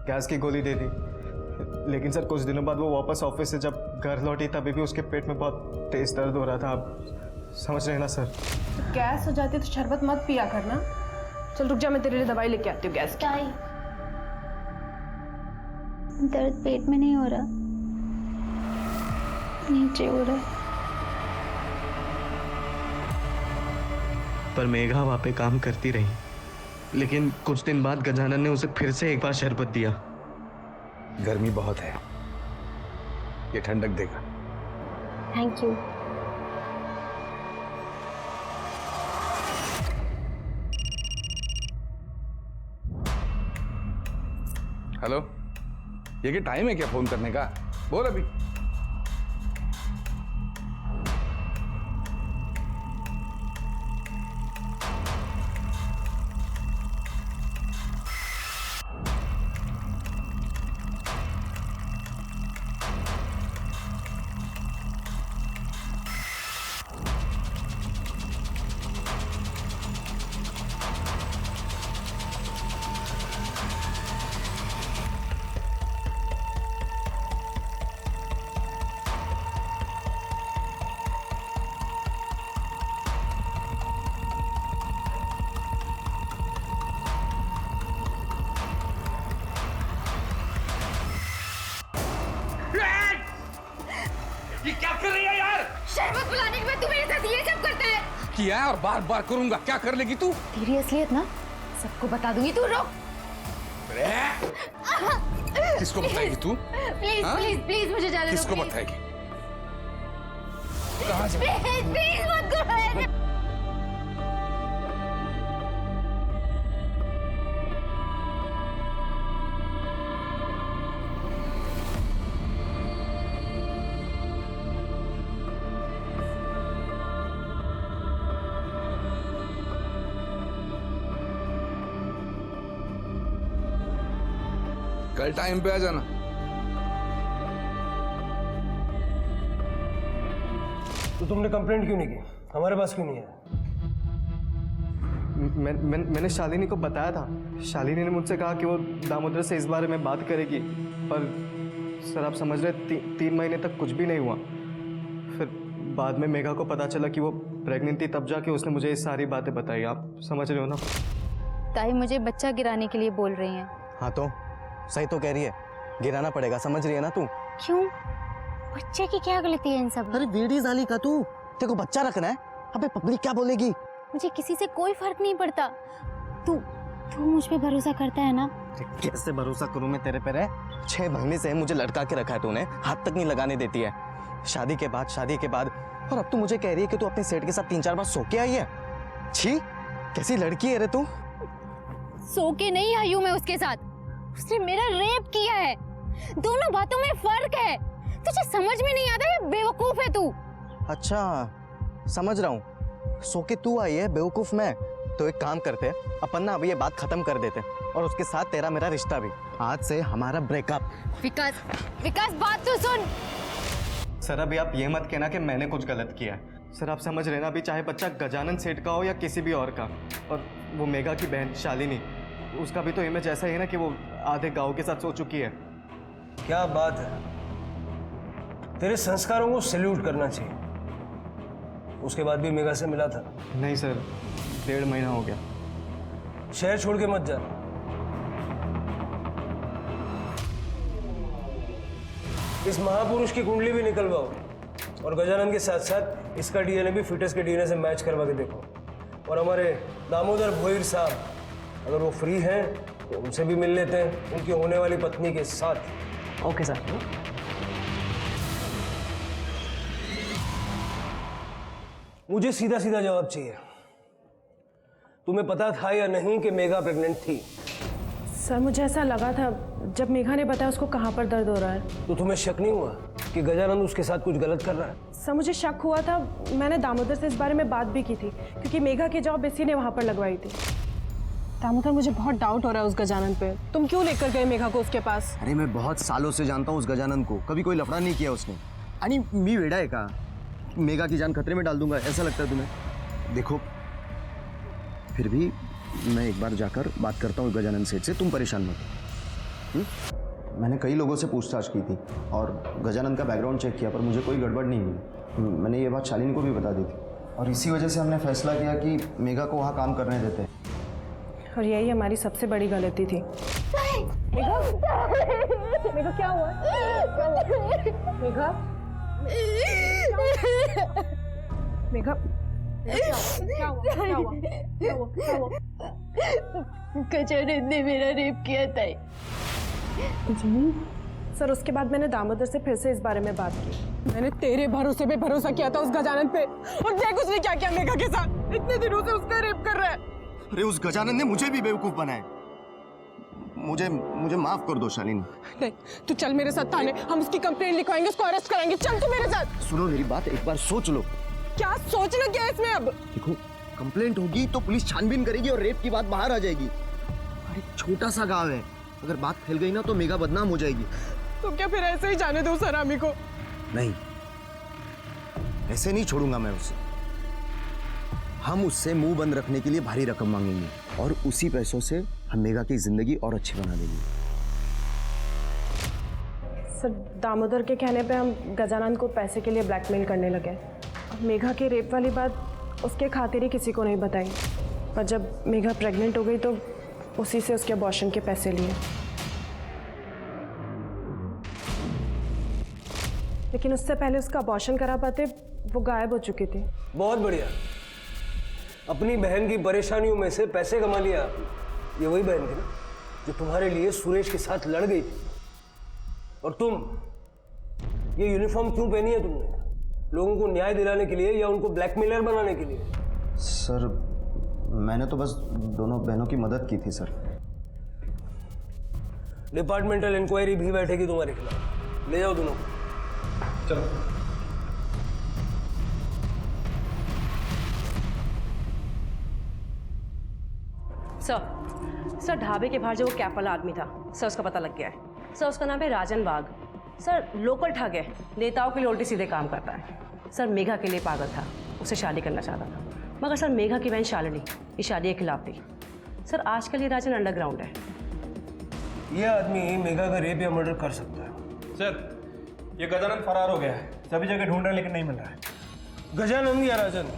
गैस की गोली दे दी। लेकिन सर, कुछ दिनों बाद वो वापस ऑफिस से जब घर लौटी तभी भी उसके पेट में बहुत तेज़ दर्द हो रहा था। आप समझ रहे हैं ना सर? तो गैस हो जाती है तो शरबत मत पिया करना। चल रुक जा, मैं तेरे लिए दवाई लेके आती हूँ गैस की। दर्द पेट में नहीं हो रहा, नीचे हो रहा है। पर मेघा वहाँ पे काम करती रही, लेकिन कुछ दिन बाद गजानन ने उसे फिर से एक बार शरबत दिया। गर्मी बहुत है, ये ठंडक देगा। Thank you. हेलो, ये क्या टाइम है क्या फोन करने का? बोल अभी। शरबत पिलाने के बाद तू मेरे साथ ये सब करता है। किया है और बार बार करूंगा, क्या कर लेगी तू? तेरी असलियत ना सबको बता दूंगी, तू रोक। किसको बताएगी तू? प्लीज हाँ? प्लीज प्लीज मुझे जाने दो। किसको प्लीज। बताएगी? कहाँ जा? प्लीज प्लीज मत करो। कल टाइम पे आ जाना। तो तुमने कंप्लेंट क्यों नहीं की? हमारे पास क्यों नहीं है? मैंने शालिनी को बताया था। शालिनी ने मुझसे कहा कि वो दामोदर से इस बारे में बात करेगी, पर सर आप समझ रहे 3 महीने तक कुछ भी नहीं हुआ। फिर बाद में मेघा को पता चला कि वो प्रेग्नेंट थी, तब जाके उसने मुझे ये सारी बातें बताई। आप समझ रहे हो ना? ताई मुझे बच्चा गिराने के लिए बोल रही हैं। हाँ तो सही तो कह रही है, गिराना पड़ेगा, समझ रही है ना तू? क्यों? बच्चे की क्या गलती है इन सब? अरे वेड़ी जाली का तू, तेरे को बच्चा रखना है। अबे पब्लिक क्या बोलेगी? मुझे किसी से कोई फर्क नहीं पड़ता। तू तू मुझ पे भरोसा करता है ना? कैसे भरोसा करूं मैं तेरे पे? 6 महीने से मुझे लटका के रखा है तूने, हाथ तक नहीं लगाने देती है। शादी के बाद और अब तू मुझे कह रही है कि तू अपने सेठ के साथ 3-4 बार सो के आई है। छी, कैसी लड़की है रे तू? सो के नहीं आई हूं मैं उसके साथ, उसने मेरा रेप किया है। दोनों बातों में फर्क है। तुझे समझ में नहीं आता? ये बेवकूफ है तू। अच्छा समझ रहा हूँ, सो के तू आई है, बेवकूफ मैं। तो एक काम करते, अपन ना अभी ये बात खत्म कर देते और उसके साथ तेरा मेरा रिश्ता भी। आज से हमारा ब्रेकअप। विकास बात तो सुन। सर अभी आप ये मत कहना कि मैंने कुछ गलत किया है। सर आप समझ रहे ना, अभी चाहे बच्चा गजानन सेठ का हो या किसी भी और का, और वो मेघा की बहन शालिनी, उसका भी तो इमेज ऐसा ही है ना कि वो आधे गांव के साथ सो चुकी है। क्या बात है, तेरे संस्कारों को सैल्यूट करना चाहिए। उसके बाद भी मेघा से मिला था? नहीं सर, 1.5 महीना हो गया। शहर छोड़ के मत जा। इस महापुरुष की कुंडली भी निकलवाओ और गजानन के साथ साथ इसका डीएनए भी फिटस के डीएनए से मैच करवा के देखो। और हमारे दामोदर भोईर साहब अगर वो फ्री हैं तो उनसे भी मिल लेते हैं, उनकी होने वाली पत्नी के साथ। Okay sir. मुझे सीधा सीधा जवाब चाहिए। तुम्हें पता था या नहीं कि मेघा प्रेग्नेंट थी? सर मुझे ऐसा लगा था जब मेघा ने बताया उसको कहाँ पर दर्द हो रहा है। तो तुम्हें शक नहीं हुआ कि गजानंद उसके साथ कुछ गलत कर रहा है? सर मुझे शक हुआ था, मैंने दामोदर से इस बारे में बात भी की थी, क्योंकि मेघा की जॉब इसी ने वहाँ पर लगवाई थी। दामोदर मुझे बहुत डाउट हो रहा है उस गजानन पे। तुम क्यों लेकर गए मेघा को उसके पास? अरे मैं बहुत सालों से जानता हूँ उस गजानन को, कभी कोई लफड़ा नहीं किया उसने। आणि मी वेडा है का? मेघा की जान खतरे में डाल दूंगा, ऐसा लगता है तुम्हें? देखो फिर भी मैं एक बार जाकर बात करता हूँ गजानन सेठ से, तुम परेशान मत। मैंने कई लोगों से पूछताछ की थी और गजानन का बैकग्राउंड चेक किया, पर मुझे कोई गड़बड़ नहीं मिली। मैंने ये बात शालिनी को भी बता दी थी और इसी वजह से हमने फैसला किया कि मेघा को वहाँ काम करने देते हैं। और यही हमारी सबसे बड़ी गलती थी। मेघा, मेघा क्या हुआ? मेघा, मेघा, क्या हुआ? गजानन ने मेरा रेप किया था। सर उसके बाद मैंने दामोदर से फिर से इस बारे में बात की। मैंने तेरे भरोसे पे भरोसा किया था उस गजानन पे, और देख उसने क्या किया मेघा के साथ। इतने दिनों से उसका रेप कर रहा है। अरे उस गजानन ने मुझे भी बेवकूफ बनाया। मुझे माफ कर दो शालिनी। नहीं, तू चल मेरे साथ थाने, हम उसकी कंप्लेंट लिखवाएंगे, उसको अरेस्ट कराएंगे। चल तू मेरे साथ। सुनो मेरी बात, एक बार सोच लो। क्या सोचना क्या है इसमें? अब देखो कंप्लेंट होगी तो पुलिस छानबीन करेगी और रेप की बात बाहर आ जाएगी। अरे छोटा सा गांव है, अगर बात फैल गई ना तो मेघा बदनाम हो जाएगी। तो क्या फिर ऐसे ही जाने दो सरामी को? नहीं, ऐसे नहीं छोड़ूंगा मैं उसे। हम उससे मुंह बंद रखने के लिए भारी रकम मांगेंगे और उसी पैसों से हम मेघा की जिंदगी और अच्छी बना देंगे। सर दामोदर के कहने पे हम गजानन को पैसे के लिए ब्लैकमेल करने लगे। मेघा के रेप वाली बात उसके खातिर ही किसी को नहीं बताई, पर जब मेघा प्रेग्नेंट हो गई तो उसी से उसके अबॉर्शन के पैसे लिए। लेकिन उससे पहले उसका अबॉर्शन करा पाते वो गायब हो चुकी थी। बहुत बढ़िया। अपनी बहन की परेशानियों में से पैसे कमा लिया आपने। ये वही बहन थी ना जो तुम्हारे लिए सुरेश के साथ लड़ गई थी। और तुम ये यूनिफॉर्म क्यों पहनी है तुमने? लोगों को न्याय दिलाने के लिए या उनको ब्लैकमेलर बनाने के लिए? सर मैंने तो बस दोनों बहनों की मदद की थी सर। डिपार्टमेंटल इंक्वायरी भी बैठेगी तुम्हारे खिलाफ। ले जाओ दोनों को। चलो। सर ढाबे के बाहर जो वो कैप वाला आदमी था, सर उसका पता लग गया है। सर उसका नाम है राजन बाग। सर लोकल ठग है, नेताओं के लिए उल्टे सीधे काम करता है। सर मेघा के लिए पागल था, उससे शादी करना चाहता था, मगर सर मेघा की बहन शालिनी इस शादी के खिलाफ थी। सर आजकल ये राजन अंडरग्राउंड है। ये आदमी मेघा का रेप या मर्डर कर सकता है। सर ये गजानंद फरार हो गया है, सभी जगह ढूंढ रहे हैं लेकिन नहीं मिल रहा है। गजानंद या राजन,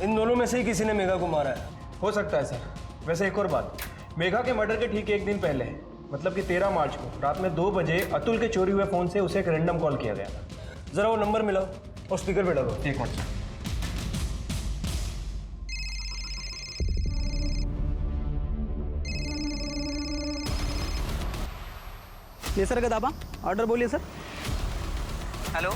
इन दोनों में से ही किसी ने मेघा को मारा है। हो सकता है सर। वैसे एक और बात, मेघा के मर्डर के ठीक एक दिन पहले, मतलब कि 13 मार्च को रात में 2 बजे अतुल के चोरी हुए फ़ोन से उसे एक रैंडम कॉल किया गया था। जरा वो नंबर मिलाओ और स्पीकर पे डालो। एक मिनट सर। ये सर गदाबा ऑर्डर बोलिए सर। हेलो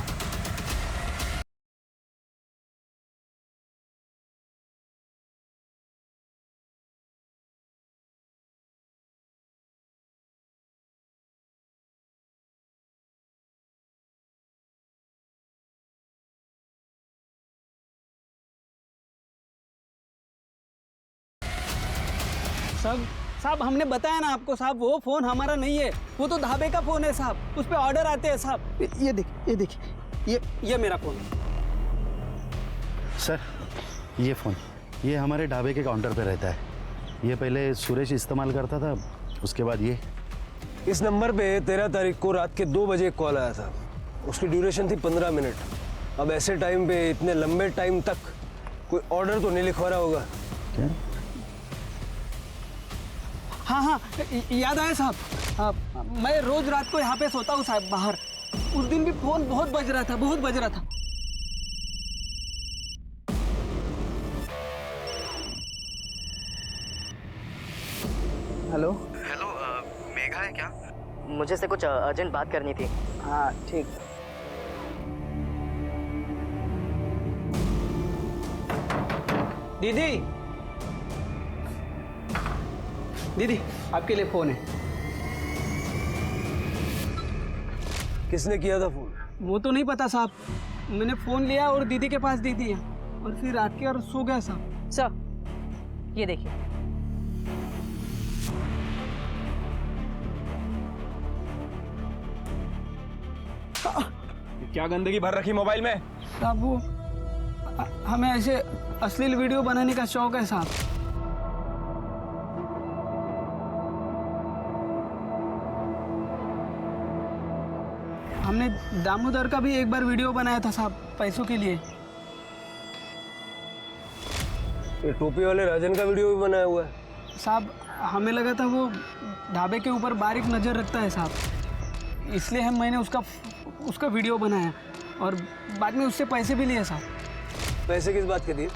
साहब हमने बताया ना आपको साहब, वो फ़ोन हमारा नहीं है, वो तो ढाबे का फ़ोन है साहब, उस पर ऑर्डर आते हैं साहब। ये देखिए ये मेरा फ़ोन है सर। ये फ़ोन ये हमारे ढाबे के काउंटर पे रहता है। ये पहले सुरेश इस्तेमाल करता था, उसके बाद ये। इस नंबर पे 13 तारीख को रात के 2 बजे एक कॉल आया था। उसकी ड्यूरेशन थी 15 मिनट। अब ऐसे टाइम पे इतने लंबे टाइम तक कोई ऑर्डर तो नहीं लिखवा रहा होगा। क्या? हाँ याद आया साहब, मैं रोज रात को यहाँ पे सोता हूँ साहब बाहर। उस दिन भी फ़ोन बहुत बज रहा था। हेलो मेघा है क्या? मुझे से कुछ अर्जेंट बात करनी थी। हाँ ठीक। दीदी आपके लिए फ़ोन है। किसने किया था फोन? वो तो नहीं पता साहब, मैंने फ़ोन लिया और दीदी के पास दे दिया और फिर रात के और सो गया साहब। सर ये देखिए। क्या गंदगी भर रखी मोबाइल में? साहब वो हमें ऐसे अश्लील वीडियो बनाने का शौक है साहब। हमने दामोदर का भी एक बार वीडियो बनाया था साहब, पैसों के लिए। ये टोपी वाले राजन का वीडियो भी बनाया हुआ है साहब। हमें लगा था वो ढाबे के ऊपर बारीक नज़र रखता है साहब, इसलिए मैंने उसका वीडियो बनाया और बाद में उससे पैसे भी लिए साहब। पैसे किस बात के दिए?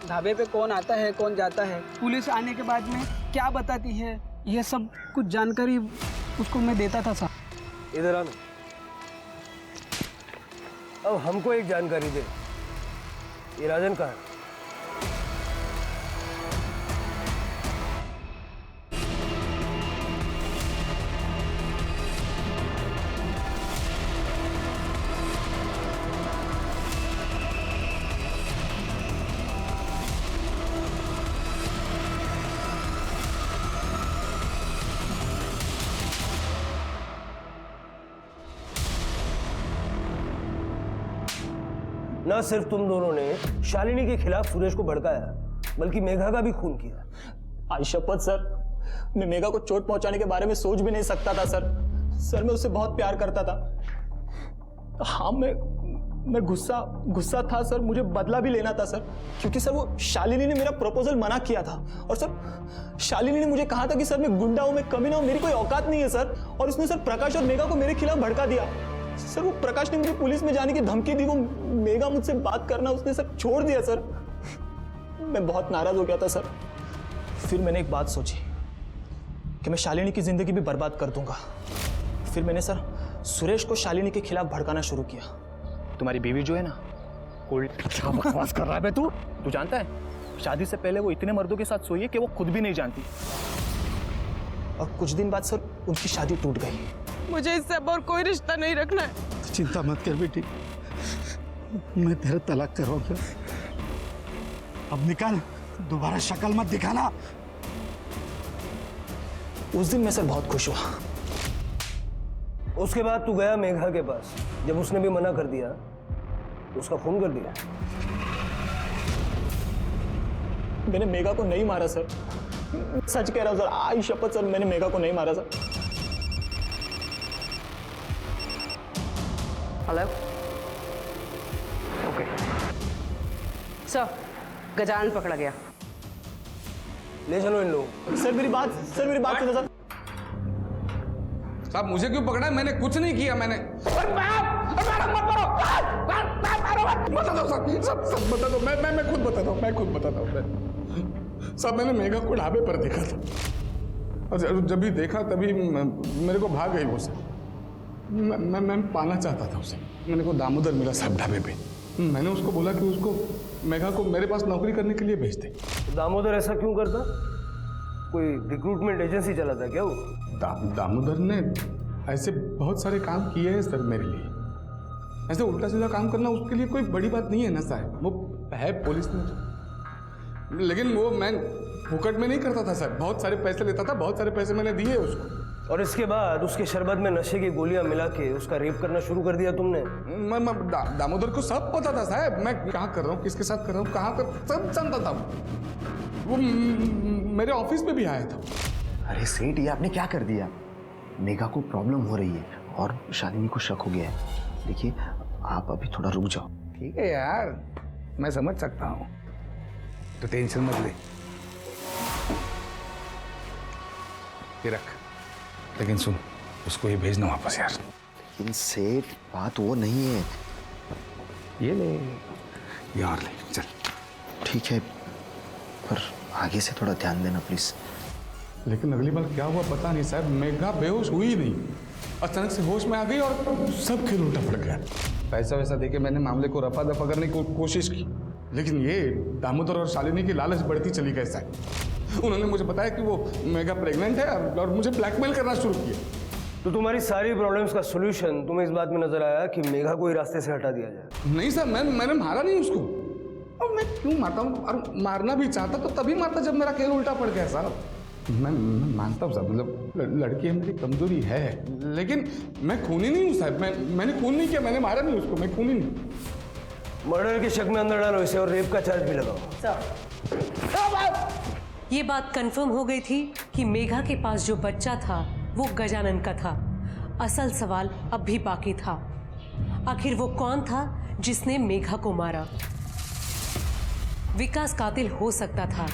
ढाबे पे कौन आता है कौन जाता है, पुलिस आने के बाद में क्या बताती है, ये सब कुछ जानकारी उसको मैं देता था साहब। इधर आना। अब हमको एक जानकारी दे, ये राजन कहाँ है? ना सिर्फ तुम दोनों ने शालिनी के खिलाफ सुरेश को भड़काया, बल्कि मेघा का भी खून किया। आज शपथ सर, मैं मेघा को चोट पहुंचाने के बारे में सोच भी नहीं सकता था सर। सर मैं उससे बहुत प्यार करता था। हाँ मैं गुस्सा था सर, मुझे बदला भी लेना था सर, क्योंकि सर वो शालिनी ने मेरा प्रपोजल मना किया था। और सर शालिनी ने मुझे कहा था कि सर मैं गुंडा हूं, मैं कमीना हूं, मेरी कोई औकात नहीं है सर। और उसने सर प्रकाश और मेघा को मेरे खिलाफ भड़का दिया। सर वो प्रकाश ने मुझे पुलिस में जाने की धमकी दी, वो मेगा मुझसे बात करना उसने सब छोड़ दिया सर। मैं बहुत नाराज हो गया था सर। फिर मैंने एक बात सोची कि मैं शालिनी की जिंदगी भी बर्बाद कर दूंगा। फिर मैंने सर सुरेश को शालिनी के खिलाफ भड़काना शुरू किया। तुम्हारी बीवी जो है ना, क्या बकवास कर रहा है बे तू? तू जानता है शादी से पहले वो इतने मर्दों के साथ सोई है कि वो खुद भी नहीं जानती। और कुछ दिन बाद सर उनकी शादी टूट गई। मुझे इससे अब और कोई रिश्ता नहीं रखना है। चिंता मत कर बेटी, मैं तेरा तलाक करवाऊंगा। अब निकल, दोबारा शक्ल मत दिखाना। उस दिन मैं सर बहुत खुश हुआ। उसके बाद तू गया मेघा के पास, जब उसने भी मना कर दिया तो उसका खून कर दिया। मैंने मेघा को नहीं मारा सर, सच कह रहा हूं सर, आई शपथ सर, मैंने मेघा को नहीं मारा sir. Hello, okay sir, Gajanan पकड़ा गया। ले चलो इन लोग। सर मेरी बात सुनो सर। साहब मुझे क्यों पकड़ा है? मैंने कुछ नहीं किया। मैंने बता दो सब बता दो। मैं खुद बताता हूँ। साहब मैंने मेघा को ढाबे पर देखा था, और जब भी देखा तभी मेरे को भाग गई वो से। मैं पाना चाहता था उसे। मैंने को दामोदर मिला साहब ढाबे पे। मैंने उसको बोला कि उसको मेघा को मेरे पास नौकरी करने के लिए भेज दे। दामोदर ऐसा क्यों करता? कोई रिक्रूटमेंट एजेंसी चलाता क्या वो? दामोदर ने ऐसे बहुत सारे काम किए हैं सर मेरे लिए। ऐसे उल्टा सीधा काम करना उसके लिए कोई बड़ी बात नहीं है ना साहब। वो है पुलिस में, लेकिन वो मैं फुकट में नहीं करता था सर। बहुत सारे पैसे लेता था, बहुत सारे पैसे मैंने दिए उसको। और इसके बाद उसके शरबत में नशे की गोलियां मिला के उसका रेप करना शुरू कर दिया तुमने? दामोदर को सब पता था साहब, मैं क्या कर रहा हूँ, किसके साथ कर रहा हूँ, कहाँ कर, सब जानता था। वो मेरे ऑफिस में भी आया था। अरे सेठ, ये आपने क्या कर दिया? मेघा को प्रॉब्लम हो रही है और शालिनी को शक हो गया है। देखिए आप अभी थोड़ा रुक जाओ। ठीक है यार, मैं समझ सकता हूँ, तो टेंशन मत ले। ये रख, लेकिन सुन, उसको ये भेजना वापस यार। लेकिन सेठ बात वो नहीं है। ये ले, ये और ले, चल। ठीक है, पर आगे से थोड़ा ध्यान देना प्लीज। लेकिन अगली बार क्या हुआ पता नहीं साहब। मेघा बेहोश हुई नहीं, अचानक से होश में आ गई और सब खेल उल्टा पड़ गया। पैसा वैसा देके मैंने मामले को रफा दफा करने की कोशिश की, लेकिन ये दामोदर और शालिनी की लालच बढ़ती चली गई साहब। उन्होंने मुझे बताया कि वो मेघा प्रेग्नेंट है और मुझे ब्लैकमेल करना शुरू किया। तो तुम्हारी सारी प्रॉब्लम्स का सॉल्यूशन तुम्हें इस बात में नजर आया कि मेघा को ही रास्ते से हटा दिया जाए? नहीं सर, मैंने मारा नहीं उसको। और मैं क्यों मारता हूँ? और मारना भी चाहता तो तभी मारता जब मेरा खेल उल्टा पड़ गया साहब। मैं मानता हूँ साहब, मतलब लड़की मेरी कमजोरी है, लेकिन मैं खूनी नहीं हूँ साहब। मैंने खून नहीं किया, मैंने मारा नहीं उसको, मैं खूनी नहीं। मर्डर के शक में अंदर डालो इसे और रेप का चार्ज भी लगाओ। ये बात कंफर्म हो गई थी कि मेघा के पास जो बच्चा था वो गजानन का था। असल सवाल अब भी बाकी था, आखिर वो कौन था जिसने मेघा को मारा? विकास कातिल हो सकता था,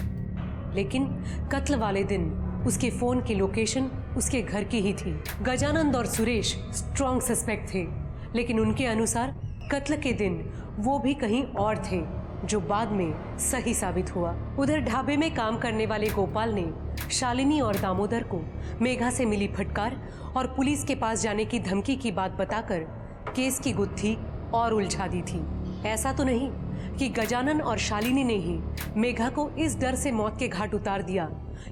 लेकिन कत्ल वाले दिन उसके फोन की लोकेशन उसके घर की ही थी। गजानंद और सुरेश स्ट्रॉन्ग सस्पेक्ट थे, लेकिन उनके अनुसार कत्ल के दिन वो भी कहीं और थे, जो बाद में सही साबित हुआ। उधर ढाबे में काम करने वाले गोपाल ने शालिनी और दामोदर को मेघा से मिली फटकार और पुलिस के पास जाने की धमकी की बात बताकर केस की गुत्थी और उलझा दी थी। ऐसा तो नहीं कि गजानन और शालिनी ने ही मेघा को इस डर से मौत के घाट उतार दिया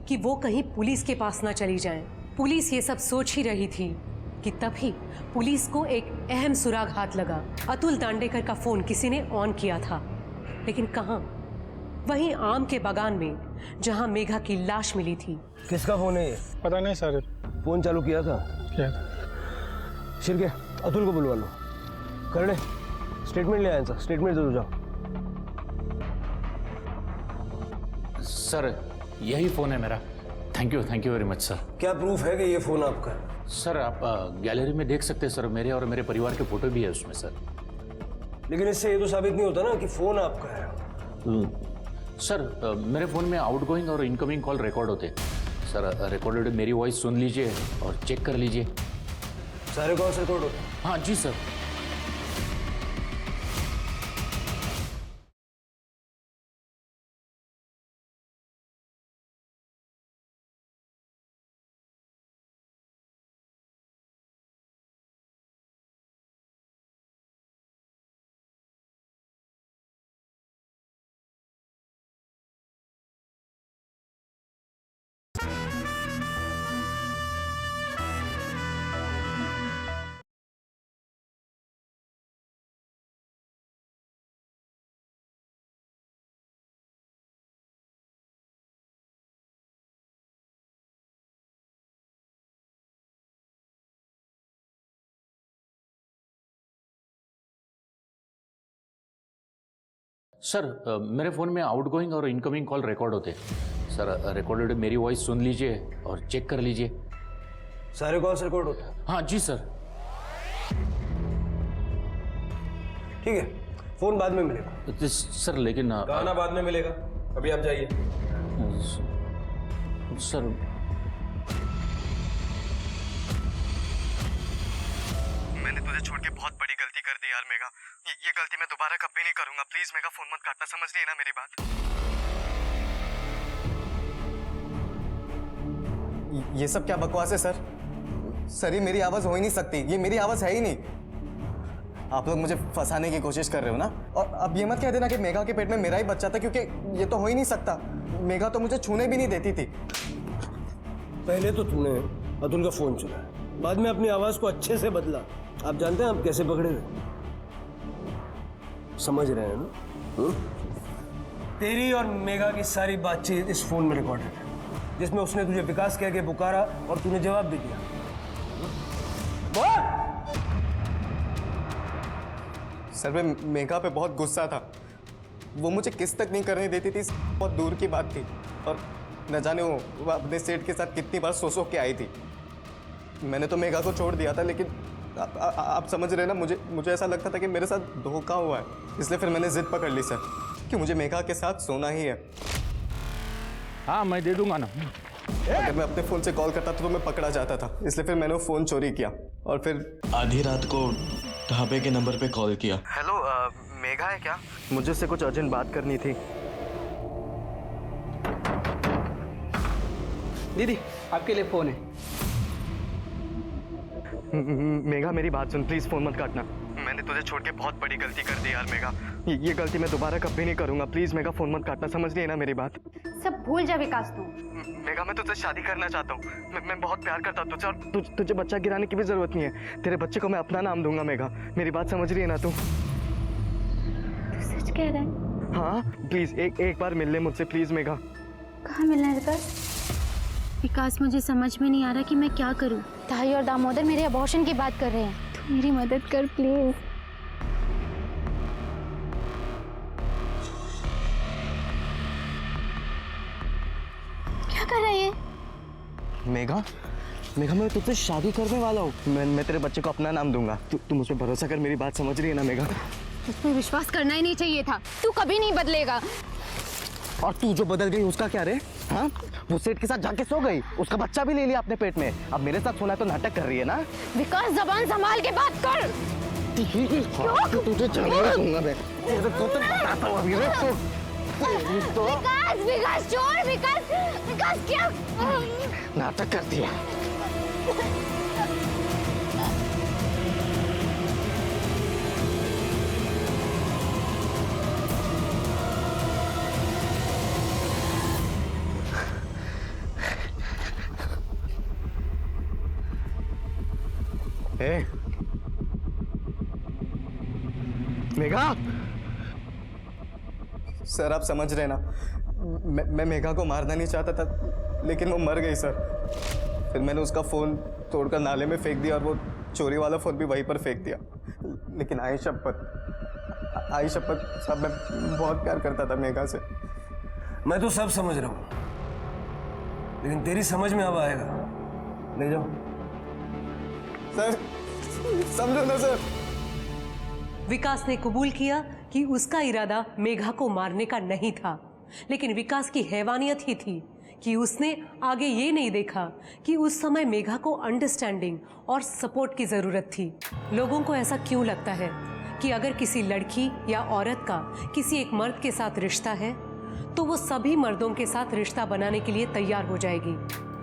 कि वो कहीं पुलिस के पास ना चली जाएं। पुलिस ये सब सोच ही रही थी कि तभी पुलिस को एक अहम सुराग हाथ लगा। अतुल दांडेकर का फोन किसी ने ऑन किया था, लेकिन कहाँ? वहीं आम के बागान में जहां मेघा की लाश मिली थी। किसका फोन है ये? पता नहीं सर। फोन चालू किया था क्या? शिरके, अतुल को बुलवा लो। कर ले, स्टेटमेंट ले आए। स्टेटमेंट दे दो जाओ। सर यही फ़ोन है मेरा। Thank you very much sir. क्या प्रूफ है कि ये फ़ोन आपका है? सर आप गैलरी में देख सकते हैं सर, मेरे और मेरे परिवार के फोटो भी है उसमें सर। लेकिन इससे ये तो साबित नहीं होता ना कि फ़ोन आपका है। सर मेरे फ़ोन में आउटगोइंग और इनकमिंग कॉल रिकॉर्ड होते हैं सर। रिकॉर्डेड मेरी वॉइस सुन लीजिए और चेक कर लीजिए। सारे कॉल्स रिकॉर्ड होते हैं? हाँ जी सर। सर मेरे फ़ोन में आउटगोइंग और इनकमिंग कॉल रिकॉर्ड होते हैं सर। रिकॉर्डेड मेरी वॉइस सुन लीजिए और चेक कर लीजिए। सारे कॉल्स रिकॉर्ड होते हैं? हाँ जी सर। ठीक है, फोन बाद में मिलेगा। सर लेकिन गाना बाद में मिलेगा, अभी आप जाइए। सर मैंने तुझे छोड़ के बहुत बड़ी गलती कर दी यार मेघा। ये गलती मैं दोबारा कभी नहीं करूंगा। प्लीज मेघा फोन मत काटना, समझ रही है ना मेरी बात? ये सब क्या बकवास है सर? सर ये मेरी आवाज हो ही नहीं सकती, ये मेरी आवाज है ही नहीं। आप लोग मुझे फंसाने की कोशिश कर रहे हो ना। और अब ये मत कह देना कि मेघा के पेट में मेरा ही बच्चा था, क्योंकि ये तो हो ही नहीं सकता। मेघा तो मुझे छूने भी नहीं देती थी। पहले तो तूने अतुल का फोन चुराया, बाद में अपनी आवाज को अच्छे से बदला। आप जानते हैं आप कैसे पकड़े हुए? समझ रहे हैं ना? तेरी और मेघा की सारी बातचीत इस फोन में रिकॉर्डेड है, जिसमें उसने तुझे विकास कह के पुकारा और तूने जवाब भी दिया। सर मैं मेघा पे बहुत गुस्सा था। वो मुझे किस तक नहीं करने देती थी, बहुत दूर की बात थी। और न जाने वो अपने सेठ के साथ कितनी बार सो के आई थी। मैंने तो मेघा को छोड़ दिया था, लेकिन आप समझ रहे ना, मुझे ऐसा लगता था कि मेरे साथ धोखा हुआ है। इसलिए फिर मैंने जिद पकड़ ली सर कि मुझे मेघा के साथ सोना ही है। हाँ मैं दे दूंगा ना। अगर मैं अपने फ़ोन से कॉल करता तो मैं पकड़ा जाता था, इसलिए फिर मैंने वो फ़ोन चोरी किया और फिर आधी रात को ढाबे के नंबर पे कॉल किया। हेलो मेघा है क्या? मुझे उससे कुछ अर्जेंट बात करनी थी। दीदी आपके लिए फ़ोन है। मेघा मेरी बात सुन, प्लीज फोन मत काटना। मैंने तुझे छोड़ के बहुत बड़ी गलती कर दी यार मेघा। ये गलती मैं दोबारा कभी नहीं करूंगा। प्लीज मेघा फोन मत काटना, समझ रही है ना मेरी बात? सब भूल जा विकास तू। मेघा मैं तुझसे शादी करना चाहता हूँ। मैं बहुत प्यार करता हूँ तुझसे, और तुझे बच्चा गिराने की भी जरूरत नहीं है। तेरे बच्चे को मैं अपना नाम दूंगा मेघा। मेरी बात समझ रही है ना तू? सच कह रहा है? हाँ प्लीज एक बार मिल ले मुझसे प्लीज मेघा। कहाँ मिलना है विकास? विकास मुझे समझ में नहीं आ रहा कि मैं क्या करूं। ताई और दामोदर मेरे अबॉर्शन की बात कर रहे हैं, तू मेरी मदद कर प्लीज। क्या कर रहा है ये? मेघा मैं तुझसे शादी करने वाला हूँ। मैं तेरे बच्चे को अपना नाम दूंगा। तू मुझ पर भरोसा कर, मेरी बात समझ रही है ना मेघा? तुझ पे विश्वास करना ही नहीं चाहिए था, तू कभी नहीं बदलेगा। और तू जो बदल गई उसका क्या रे? हाँ वो सेठ के साथ जाके सो गई, उसका बच्चा भी ले लिया अपने पेट में। अब मेरे साथ सोना तो नाटक कर रही है ना? विकास जबान संभाल के बात कर। तुझे जवाब दूंगा मैं। तेरे को तो बताता हूँ अभी रे। तो विकास छोड़। विकास क्या नाटक करती है? मेघा सर आप समझ रहे ना, मैं मेघा को मारना नहीं चाहता था, लेकिन वो मर गई सर। फिर मैंने उसका फ़ोन तोड़कर नाले में फेंक दिया और वो चोरी वाला फ़ोन भी वहीं पर फेंक दिया। लेकिन आई शपथ साहब, मैं बहुत प्यार करता था मेघा से। मैं तो सब समझ रहा हूँ, लेकिन तेरी समझ में अब आएगा। ले जाओ सर, समझो ना सर। विकास ने कबूल किया कि उसका इरादा मेघा को मारने का नहीं था, लेकिन विकास की हैवानियत ही थी कि उसने आगे ये नहीं देखा कि उस समय मेघा को अंडरस्टैंडिंग और सपोर्ट की ज़रूरत थी। लोगों को ऐसा क्यों लगता है कि अगर किसी लड़की या औरत का किसी एक मर्द के साथ रिश्ता है तो वो सभी मर्दों के साथ रिश्ता बनाने के लिए तैयार हो जाएगी।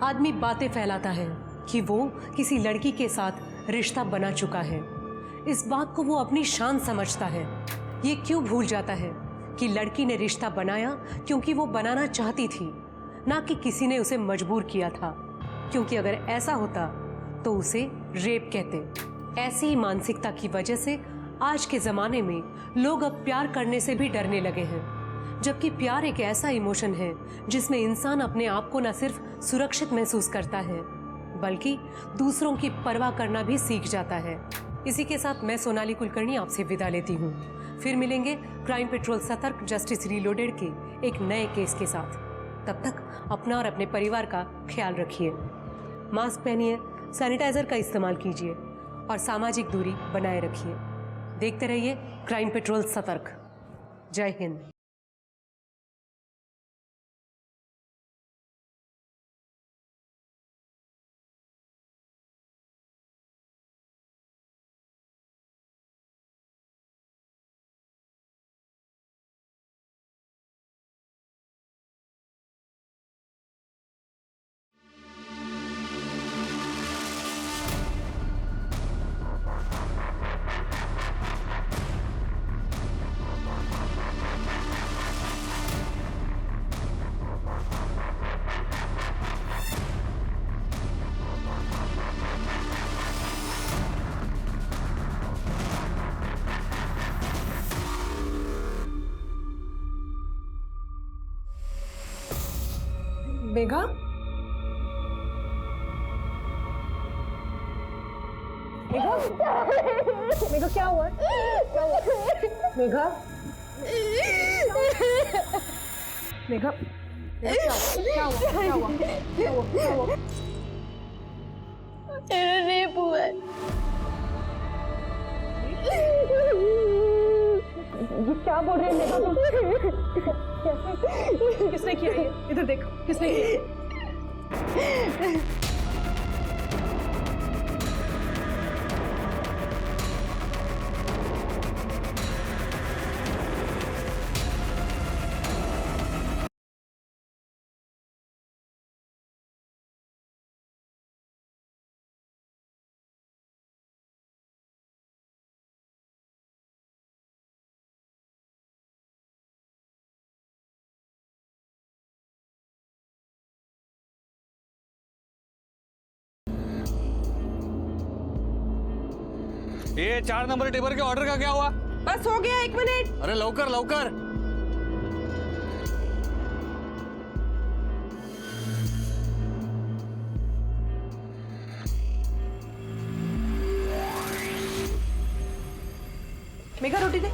आदमी बातें फैलाता है कि वो किसी लड़की के साथ रिश्ता बना चुका है। इस बात को वो अपनी शान समझता है। ये क्यों भूल जाता है कि लड़की ने रिश्ता बनाया क्योंकि वो बनाना चाहती थी, ना कि किसी ने उसे मजबूर किया था। क्योंकि अगर ऐसा होता तो उसे रेप कहते। ऐसी ही मानसिकता की वजह से आज के ज़माने में लोग अब प्यार करने से भी डरने लगे हैं। जबकि प्यार एक ऐसा इमोशन है जिसमें इंसान अपने आप को न सिर्फ सुरक्षित महसूस करता है बल्कि दूसरों की परवाह करना भी सीख जाता है। इसी के साथ मैं सोनाली कुलकर्णी आपसे विदा लेती हूँ। फिर मिलेंगे क्राइम पेट्रोल सतर्क जस्टिस रीलोडेड के एक नए केस के साथ। तब तक अपना और अपने परिवार का ख्याल रखिए। मास्क पहनिए, सैनिटाइजर का इस्तेमाल कीजिए और सामाजिक दूरी बनाए रखिए। देखते रहिए क्राइम पेट्रोल सतर्क। जय हिंद। मेघा, मेघा, मेघा क्या हुआ? क्या हुआ? मेघा, मेघा, क्या हुआ? क्या हुआ? क्या हुआ? क्या हुआ? मेरा रेप हुआ है। ये क्या बोल रहे हैं मेघा? तुम किसने किया ये? इधर देखो, किसने किया? ये 4 नंबर टेबल के ऑर्डर का क्या हुआ? बस हो गया, 1 मिनट। अरे लवकर लवकर। मेघा रोटी दे।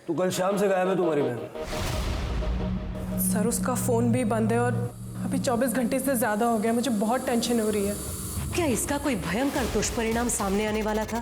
तू कल शाम से गायब है तुम्हारी बहन। सर उसका फ़ोन भी बंद है और अभी 24 घंटे से ज़्यादा हो गया। मुझे बहुत टेंशन हो रही है। क्या इसका कोई भयंकर दुष्परिणाम सामने आने वाला था?